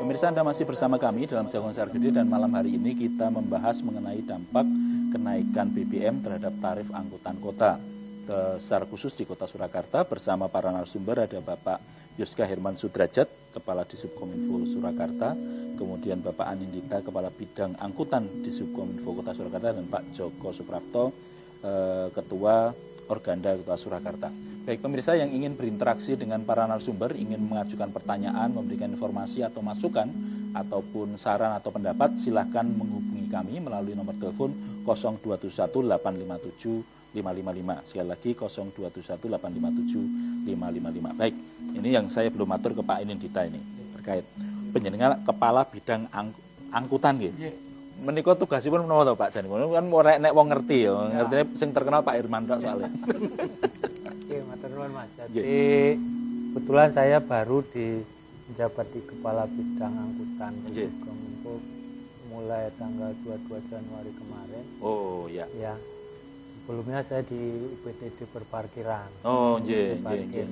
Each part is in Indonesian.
Pemirsa, Anda masih bersama kami dalam Jagung Sargede dan malam hari ini kita membahas mengenai dampak kenaikan BBM terhadap tarif angkutan kota. Secara khusus di Kota Surakarta bersama para narasumber ada Bapak Yoska Herman Sudrajat, Kepala Disubkominfo Surakarta, kemudian Bapak Anindita, Kepala Bidang Angkutan Disubkominfo Kota Surakarta, dan Pak Joko Suprapto, Ketua Organda Kota Surakarta. Baik pemirsa yang ingin berinteraksi dengan para narasumber, ingin mengajukan pertanyaan, memberikan informasi atau masukan, ataupun saran atau pendapat, silahkan menghubungi kami melalui nomor telepon 0271 857 555. Sekali lagi 0271 857 555. Baik, ini yang saya belum atur ke Pak Inindita ini terkait penjenengan Kepala Bidang Angkutan nggih. Menika tugasipun menapa to Pak Jan? Kan ora nek wong ngerti ya, ngertine sing terkenal Pak Irman tok soalnya. Oke, matur nuwun Mas. Jadi kebetulan saya baru menjabat di Kepala Bidang Angkutan Kominfo mulai tanggal 22 Januari kemarin. Oh, ya. Ya. Sebelumnya saya di UPTD Perparkiran. Oh, nggih, nggih.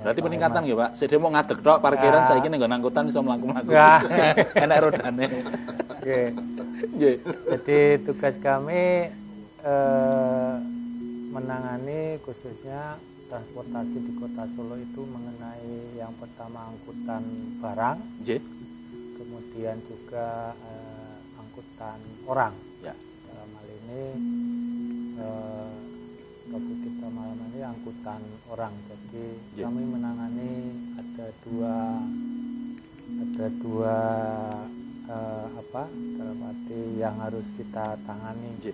Berarti peningkatan nggih, Pak. Sede mau ngadeg tok parkiran saiki ning angkutan iso mlaku-mlaku. Enak rodane. Nggih. Nggih. Jadi tugas kami menangani khususnya transportasi di Kota Solo itu mengenai yang pertama angkutan barang, kemudian juga angkutan orang. Ya. Dalam hal ini topik kita malam ini angkutan orang. Jadi kami menangani ada dua dalam arti yang harus kita tangani.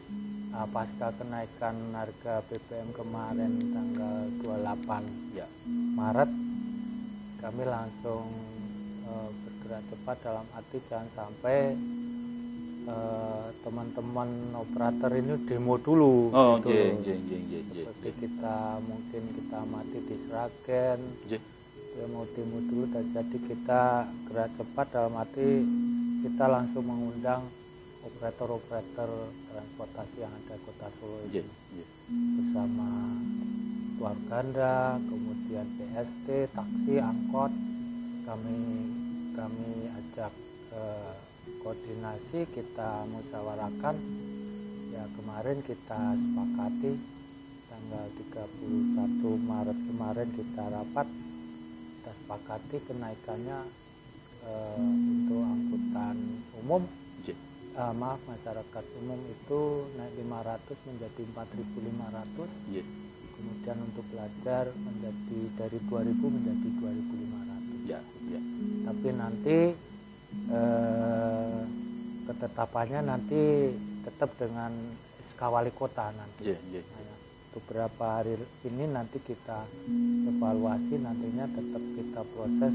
Pasca kenaikan harga BBM kemarin tanggal 28 Maret, kami langsung bergerak cepat dalam arti jangan sampai teman-teman operator ini demo dulu. Oh, gitu. Seperti kita mungkin kita mati di Sragen, dia mau demo dulu, dan jadi kita gerak cepat dalam arti kita langsung mengundang operator-operator transportasi yang ada Kota Solo ini bersama Warganda, kemudian PST, taksi, angkot, kami ajak koordinasi, kita musyawarahkan. Ya kemarin kita sepakati tanggal 31 Maret kemarin kita rapat, kita sepakati kenaikannya untuk angkutan umum. Masyarakat umum itu naik 500 menjadi 4.500. Kemudian untuk pelajar menjadi dari 2.000 menjadi 2.500. Tapi nanti ketetapannya nanti tetap dengan SK Wali Kota nanti. Beberapa hari ini nanti kita evaluasi, nantinya tetap kita proses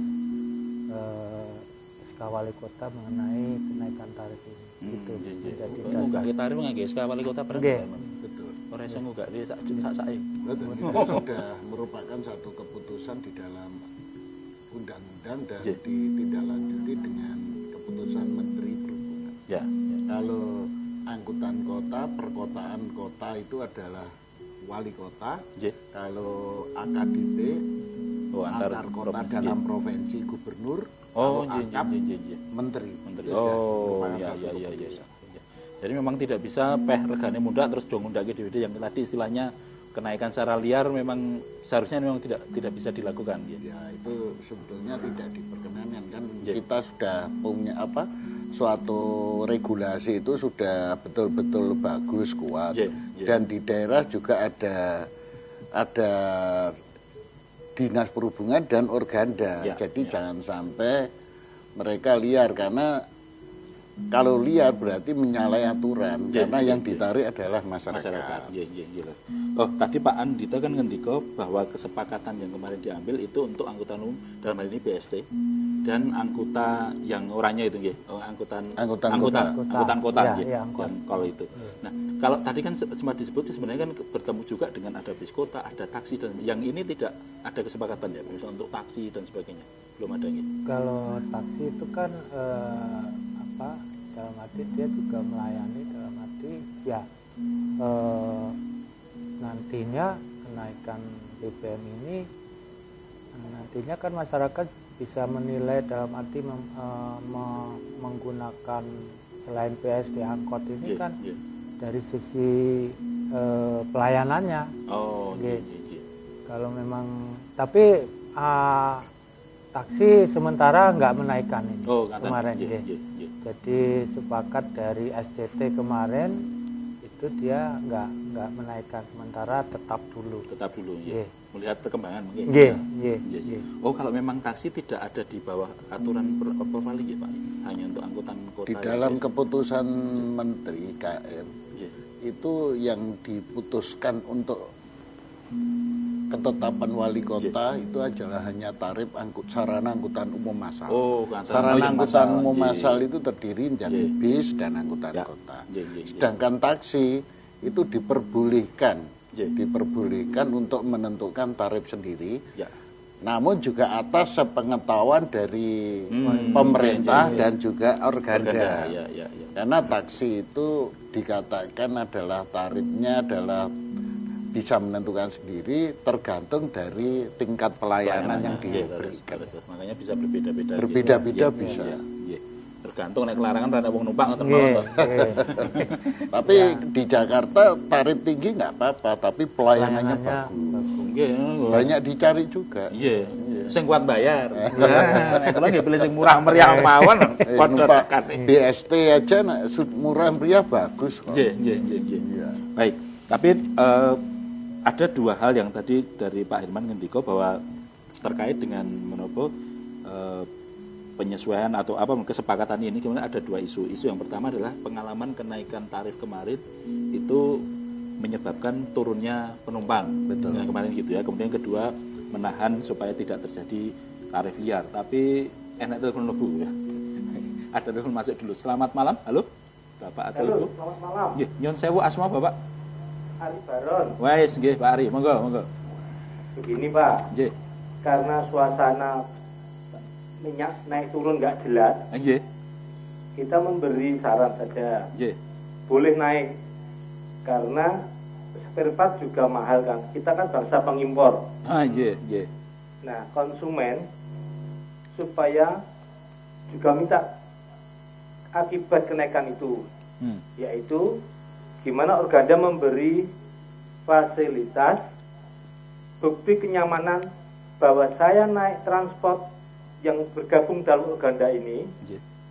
SK Wali Kota mengenai kenaikan tarif ini. Gitu. Jadi nggak tarif nggih SK Wali Kota berapa? Betul. Ora iso nggak di sak-sak. Betul. Itu sudah merupakan satu keputusan di dalam undang-undang dan ditindaklanjuti dengan keputusan Menteri Perhubungan. Kalau angkutan kota, perkotaan kota itu adalah wali kota. Kalau AKDP antar kota dalam provinsi gubernur. Menteri. Oh, iya. Jadi memang tidak bisa regane muda terus dong ngundake dhewe yang tadi istilahnya kenaikan secara liar, memang seharusnya memang tidak bisa dilakukan. Ya, itu sebetulnya tidak diperkenankan kan. Kita sudah punya suatu regulasi itu sudah betul-betul bagus, kuat. Dan di daerah juga ada Dinas Perhubungan dan Organda. Jadi jangan sampai mereka liar, karena kalau liar berarti menyalahi aturan, karena yang ditarik adalah masyarakat. Oh, tadi Pak Andita kan ngendika bahwa kesepakatan yang kemarin diambil itu untuk angkutan umum dalam hal ini BST dan angkutan yang orangnya itu angkutan kota yang kalau itu. Nah, kalau tadi kan sempat disebut sebenarnya kan bertemu juga dengan ada bis kota, ada taksi, dan yang ini tidak ada kesepakatan ya, misalnya untuk taksi dan sebagainya belum ada gitu. Kalau taksi itu kan dalam arti dia juga melayani dalam arti nantinya kenaikan BBM ini nantinya kan masyarakat bisa menilai dalam arti menggunakan selain BSD angkot ini kan dari sisi pelayanannya. Kalau memang, tapi taksi sementara nggak menaikkan ini kemarin. Jadi sepakat dari SCT kemarin itu dia nggak menaikkan, sementara tetap dulu. Melihat perkembangan mungkin. Oh, kalau memang taksi tidak ada di bawah aturan Perwali ya Pak, hanya untuk angkutan kota. Di dalam keputusan Menteri KM itu yang diputuskan untuk ketetapan wali kota itu adalah hanya tarif sarana angkutan umum massal. Sarana angkutan umum massal itu terdiri dari bis dan angkutan kota. Sedangkan taksi itu diperbolehkan untuk menentukan tarif sendiri. Namun juga atas sepengetahuan dari pemerintah dan juga organda. Karena taksi itu dikatakan adalah tarifnya adalah bisa menentukan sendiri tergantung dari tingkat pelayanan yang diberikan. Makanya bisa berbeda-beda. Berbeda-beda bisa. Tergantung naik larangan rada wong numpang atau Tapi di Jakarta tarif tinggi nggak apa-apa, tapi pelayanannya bagus. Banyak dicari juga. Sing kuat bayar. Kalau nggak pilih sing murah meriah mawon, BST aja murah meriah bagus. Baik, tapi ada dua hal yang tadi dari Pak Herman ngendiko bahwa terkait dengan menopo penyesuaian atau apa kesepakatan ini, kemudian ada dua isu. Isu yang pertama adalah pengalaman kenaikan tarif kemarin itu menyebabkan turunnya penumpang. Betul. Yang kemarin gitu ya. Kemudian kedua, menahan supaya tidak terjadi tarif liar. Tapi enak telepon lebu ya. Ada telepon masuk dulu. Selamat malam. Halo Bapak atau Ibu? Selamat malam. Nyon sewu asma Bapak? Ari Baron. Wais nggih Pak Ari, monggo. Begini Pak. Nggih. Karena suasana minyak naik turun nggak jelas. Nggih. Kita memberi saran saja. Nggih. Boleh naik. Karena spare part juga mahal kan. Kita kan bangsa pengimpor. Nggih. Nah, konsumen supaya juga minta akibat kenaikan itu. Yaitu gimana organda memberi fasilitas bukti kenyamanan bahwa saya naik transport yang bergabung dalam organda ini,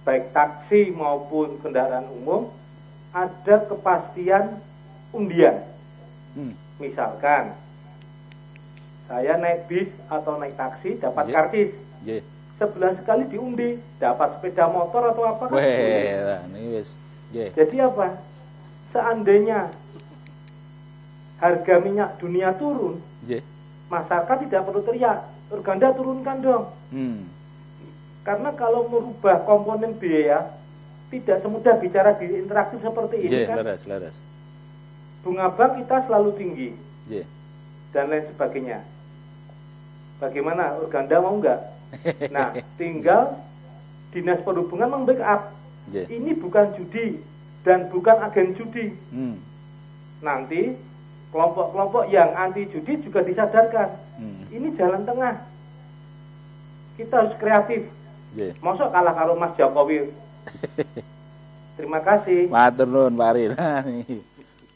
baik taksi maupun kendaraan umum, ada kepastian undian. Misalkan saya naik bis atau naik taksi dapat karcis, sebulan sekali diundi, dapat sepeda motor atau apa kan? Jadi apa? Seandainya harga minyak dunia turun, masyarakat tidak perlu teriak, organda turunkan dong. Karena kalau merubah komponen biaya tidak semudah bicara di interaktif seperti ini kan. Laras. Bunga bank kita selalu tinggi. Dan lain sebagainya. Bagaimana organda mau enggak? Nah, tinggal Dinas Perhubungan membackup. Ini bukan judi dan bukan agen judi. Nanti kelompok-kelompok yang anti judi juga disadarkan. Ini jalan tengah. Kita harus kreatif. Masuk kalah kalau Mas Jokowi. Terima kasih. Matur nuwun Pak Ari.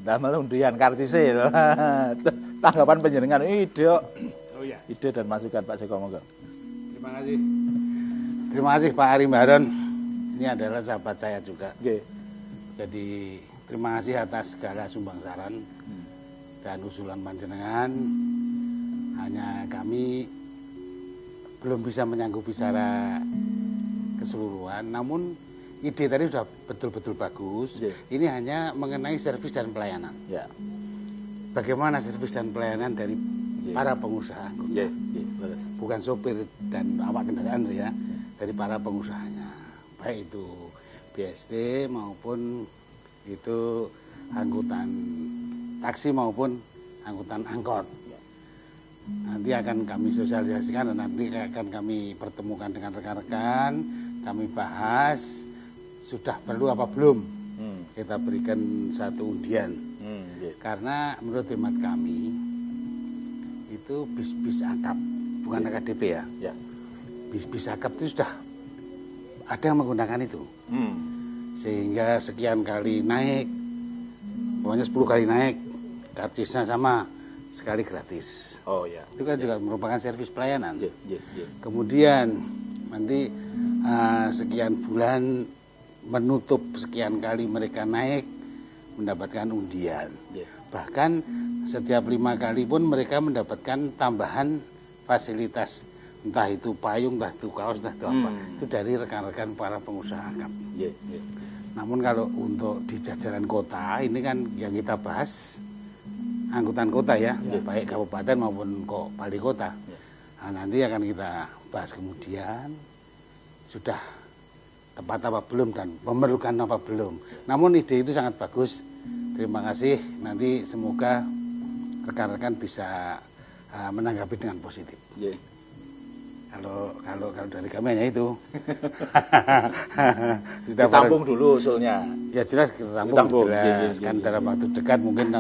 Damel undian kartise lho. Tanggapan panjenengan ide. Ide dan masukan Pak Joko monggo. Terima kasih. Terima kasih Pak Ari Baron. Ini adalah sahabat saya juga. Jadi terima kasih atas segala sumbang saran dan usulan panjenengan. Hanya kami belum bisa menyanggupi secara keseluruhan, namun ide tadi sudah betul-betul bagus. Ini hanya mengenai servis dan pelayanan. Bagaimana servis dan pelayanan dari para pengusaha, bukan sopir dan awak kendaraan ya, dari para pengusahanya, baik itu BSD maupun itu angkutan taksi maupun angkutan angkot. Nanti akan kami sosialisasikan dan nanti akan kami pertemukan dengan rekan-rekan, kami bahas sudah perlu apa belum kita berikan satu undian. Karena menurut hemat kami itu bis-bis akap, bukan AKDP ya. bis akap itu sudah ada yang menggunakan itu. Sehingga sekian kali naik, pokoknya 10 kali naik, karcisnya sama, sekali gratis. Oh ya. Itu kan juga merupakan servis pelayanan. Yeah. Kemudian nanti sekian bulan menutup sekian kali mereka naik mendapatkan undian. Bahkan setiap 5 kali pun mereka mendapatkan tambahan fasilitas, entah itu payung, entah itu kaos, entah itu apa. Itu dari rekan-rekan para pengusaha akap. Namun kalau untuk di jajaran kota, ini kan yang kita bahas angkutan kota ya, baik kabupaten maupun wali kota. Nah, nanti akan kita bahas kemudian sudah tepat apa belum dan memerlukan apa belum. Namun ide itu sangat bagus. Terima kasih. Nanti semoga rekan-rekan bisa menanggapi dengan positif. Kalau dari kami hanya itu. Ditampung dulu usulnya. Ya jelas kita tampung. Jelas. Kan dalam waktu dekat mungkin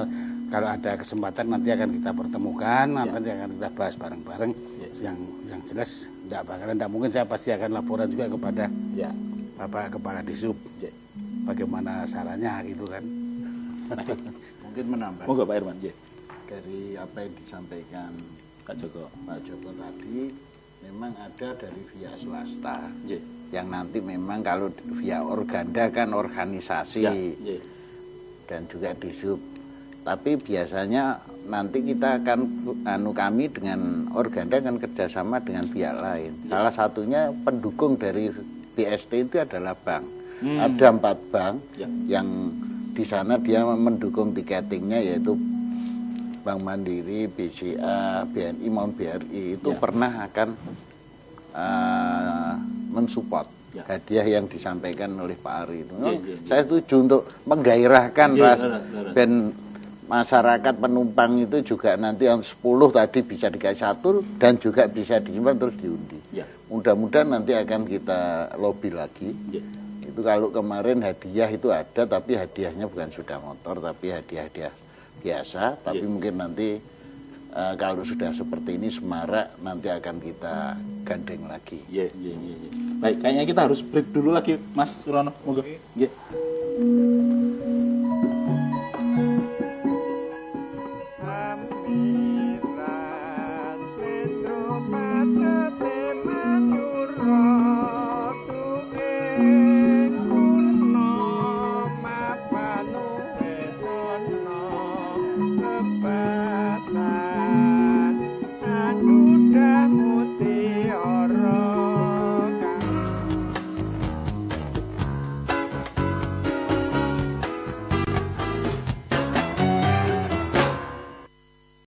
kalau ada kesempatan nanti akan kita pertemukan, nanti akan kita bahas bareng-bareng. Yang jelas tidak mungkin saya pasti akan laporan juga kepada Bapak Kepala Disub. Bagaimana sarannya gitu kan. Mungkin menambah. Monggo Pak Irwan. Dari apa yang disampaikan Pak Joko tadi, memang ada dari via swasta. Yang nanti memang kalau via organda kan organisasi dan juga disub. Tapi biasanya nanti kita akan kami dengan organda kan kerjasama dengan pihak lain. Salah satunya pendukung dari BST itu adalah bank. Ada 4 bank yang di sana dia mendukung tiketingnya, yaitu Bank Mandiri, BCA, BNI maupun BRI itu pernah akan mensupport hadiah yang disampaikan oleh Pak Ari itu. Saya setuju untuk menggairahkan dan masyarakat penumpang itu juga nanti yang 10 tadi bisa dikasih 1 dan juga bisa disimpan terus diundi. Mudah-mudahan nanti akan kita lobby lagi. Itu kalau kemarin hadiah itu ada, tapi hadiahnya bukan sepeda motor, tapi hadiah-hadiah biasa. Tapi mungkin nanti kalau sudah seperti ini semarak, nanti akan kita gandeng lagi. Baik, kayaknya kita harus break dulu lagi, Mas Surono. Monggo.